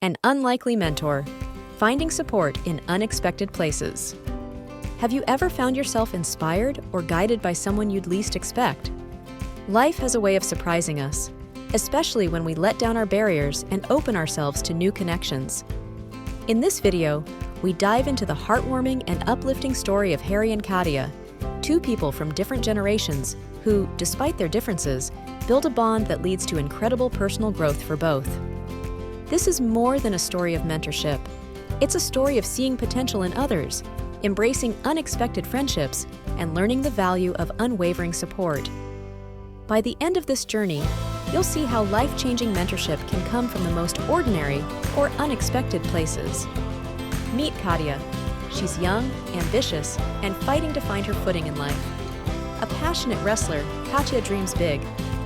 An unlikely mentor, finding support in unexpected places. Have you ever found yourself inspired or guided by someone you'd least expect? Life has a way of surprising us, especially when we let down our barriers and open ourselves to new connections. In this video, we dive into the heartwarming and uplifting story of Harry and Catia, two people from different generations who, despite their differences, build a bond that leads to incredible personal growth for both. This is more than a story of mentorship. It's a story of seeing potential in others, embracing unexpected friendships, and learning the value of unwavering support. By the end of this journey, you'll see how life-changing mentorship can come from the most ordinary or unexpected places. Meet Catia. She's young, ambitious, and fighting to find her footing in life. A passionate wrestler, Catia dreams big,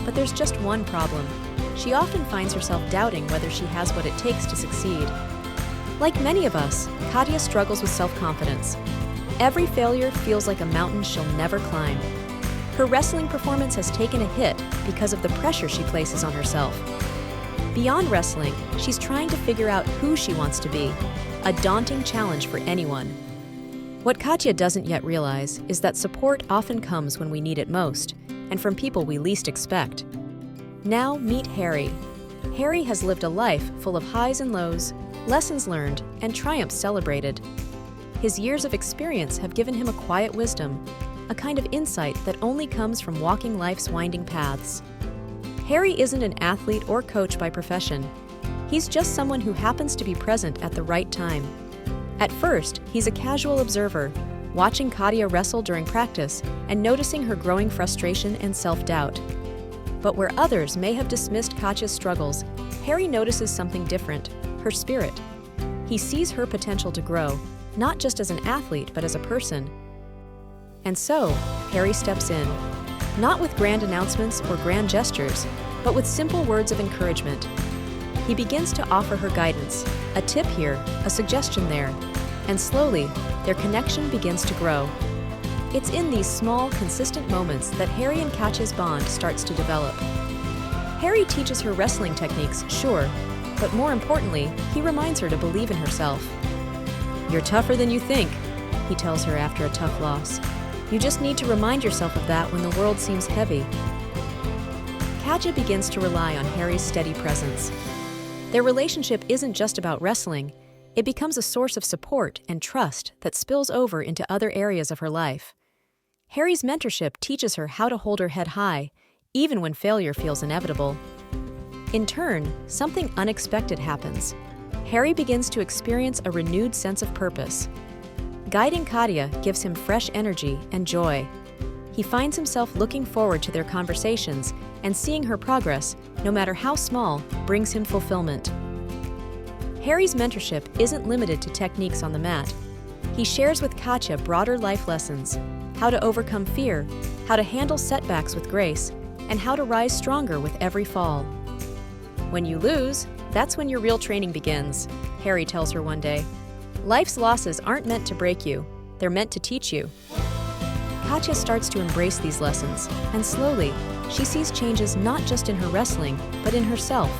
but there's just one problem. She often finds herself doubting whether she has what it takes to succeed. Like many of us, Catia struggles with self-confidence. Every failure feels like a mountain she'll never climb. Her wrestling performance has taken a hit because of the pressure she places on herself. Beyond wrestling, she's trying to figure out who she wants to be, a daunting challenge for anyone. What Catia doesn't yet realize is that support often comes when we need it most, and from people we least expect. Now meet Harry. Harry has lived a life full of highs and lows, lessons learned, and triumphs celebrated. His years of experience have given him a quiet wisdom, a kind of insight that only comes from walking life's winding paths. Harry isn't an athlete or coach by profession. He's just someone who happens to be present at the right time. At first, he's a casual observer, watching Catia wrestle during practice and noticing her growing frustration and self-doubt. But where others may have dismissed Catia's struggles, Harry notices something different: her spirit. He sees her potential to grow, not just as an athlete, but as a person. And so, Harry steps in, not with grand announcements or grand gestures, but with simple words of encouragement. He begins to offer her guidance, a tip here, a suggestion there, and slowly, their connection begins to grow. It's in these small, consistent moments that Harry and Catia's bond starts to develop. Harry teaches her wrestling techniques, sure, but more importantly, he reminds her to believe in herself. "You're tougher than you think," he tells her after a tough loss. "You just need to remind yourself of that when the world seems heavy." Catia begins to rely on Harry's steady presence. Their relationship isn't just about wrestling. It becomes a source of support and trust that spills over into other areas of her life. Harry's mentorship teaches her how to hold her head high, even when failure feels inevitable. In turn, something unexpected happens. Harry begins to experience a renewed sense of purpose. Guiding Catia gives him fresh energy and joy. He finds himself looking forward to their conversations, and seeing her progress, no matter how small, brings him fulfillment. Harry's mentorship isn't limited to techniques on the mat. He shares with Catia broader life lessons: how to overcome fear, how to handle setbacks with grace, and how to rise stronger with every fall. "When you lose, that's when your real training begins," Harry tells her one day. "Life's losses aren't meant to break you, they're meant to teach you." Catia starts to embrace these lessons, and slowly, she sees changes not just in her wrestling, but in herself.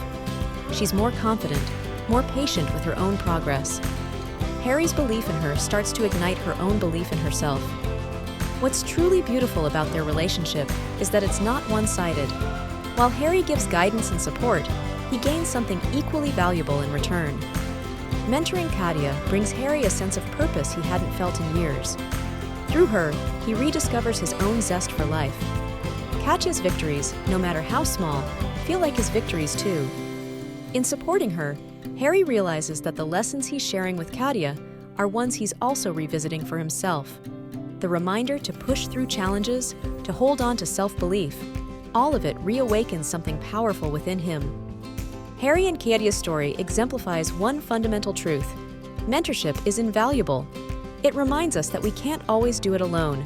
She's more confident, more patient with her own progress. Harry's belief in her starts to ignite her own belief in herself. What's truly beautiful about their relationship is that it's not one-sided. While Harry gives guidance and support, he gains something equally valuable in return. Mentoring Catia brings Harry a sense of purpose he hadn't felt in years. Through her, he rediscovers his own zest for life. Catia's victories, no matter how small, feel like his victories too. In supporting her, Harry realizes that the lessons he's sharing with Catia are ones he's also revisiting for himself. The reminder to push through challenges, to hold on to self-belief, all of it reawakens something powerful within him. Harry and Catia's story exemplifies one fundamental truth: mentorship is invaluable. It reminds us that we can't always do it alone.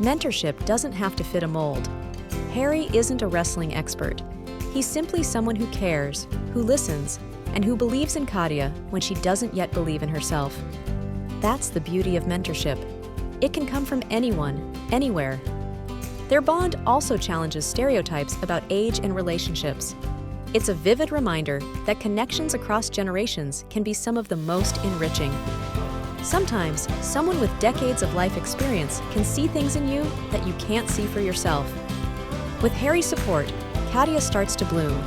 Mentorship doesn't have to fit a mold. Harry isn't a wrestling expert. He's simply someone who cares, who listens, and who believes in Catia when she doesn't yet believe in herself. That's the beauty of mentorship. It can come from anyone, anywhere. Their bond also challenges stereotypes about age and relationships. It's a vivid reminder that connections across generations can be some of the most enriching. Sometimes, someone with decades of life experience can see things in you that you can't see for yourself. With Harry's support, Catia starts to bloom.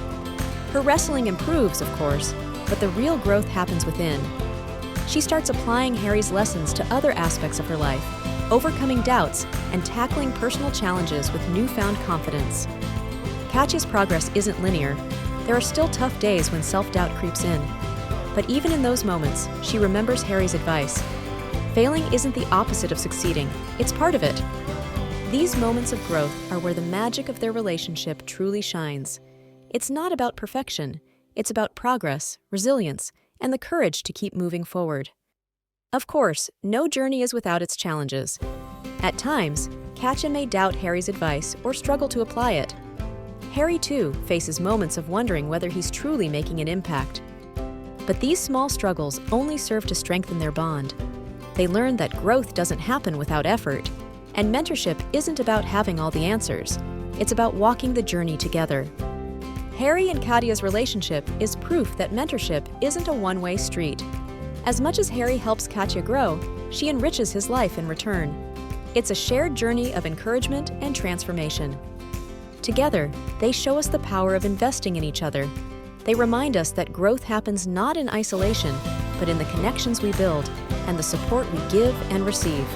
Her wrestling improves, of course, but the real growth happens within. She starts applying Harry's lessons to other aspects of her life, overcoming doubts and tackling personal challenges with newfound confidence. Catia's progress isn't linear. There are still tough days when self-doubt creeps in. But even in those moments, she remembers Harry's advice. Failing isn't the opposite of succeeding, it's part of it. These moments of growth are where the magic of their relationship truly shines. It's not about perfection, it's about progress, resilience, and the courage to keep moving forward. Of course, no journey is without its challenges. At times, Catia may doubt Harry's advice or struggle to apply it. Harry, too, faces moments of wondering whether he's truly making an impact. But these small struggles only serve to strengthen their bond. They learn that growth doesn't happen without effort, and mentorship isn't about having all the answers. It's about walking the journey together. Harry and Catia's relationship is proof that mentorship isn't a one-way street. As much as Harry helps Catia grow, she enriches his life in return. It's a shared journey of encouragement and transformation. Together, they show us the power of investing in each other. They remind us that growth happens not in isolation, but in the connections we build and the support we give and receive.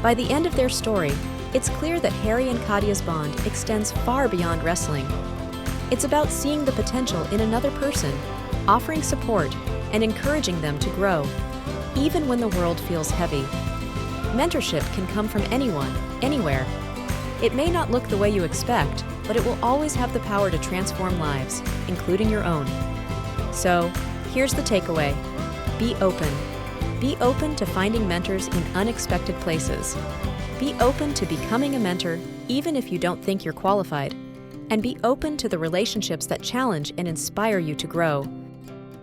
By the end of their story, it's clear that Harry and Catia's bond extends far beyond wrestling. It's about seeing the potential in another person, offering support, and encouraging them to grow, even when the world feels heavy. Mentorship can come from anyone, anywhere. It may not look the way you expect, but it will always have the power to transform lives, including your own. So, here's the takeaway. Be open. Be open to finding mentors in unexpected places. Be open to becoming a mentor, even if you don't think you're qualified. And be open to the relationships that challenge and inspire you to grow.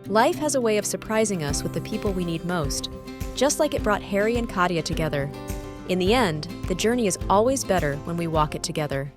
Life has a way of surprising us with the people we need most, just like it brought Harry and Catia together. In the end, the journey is always better when we walk it together.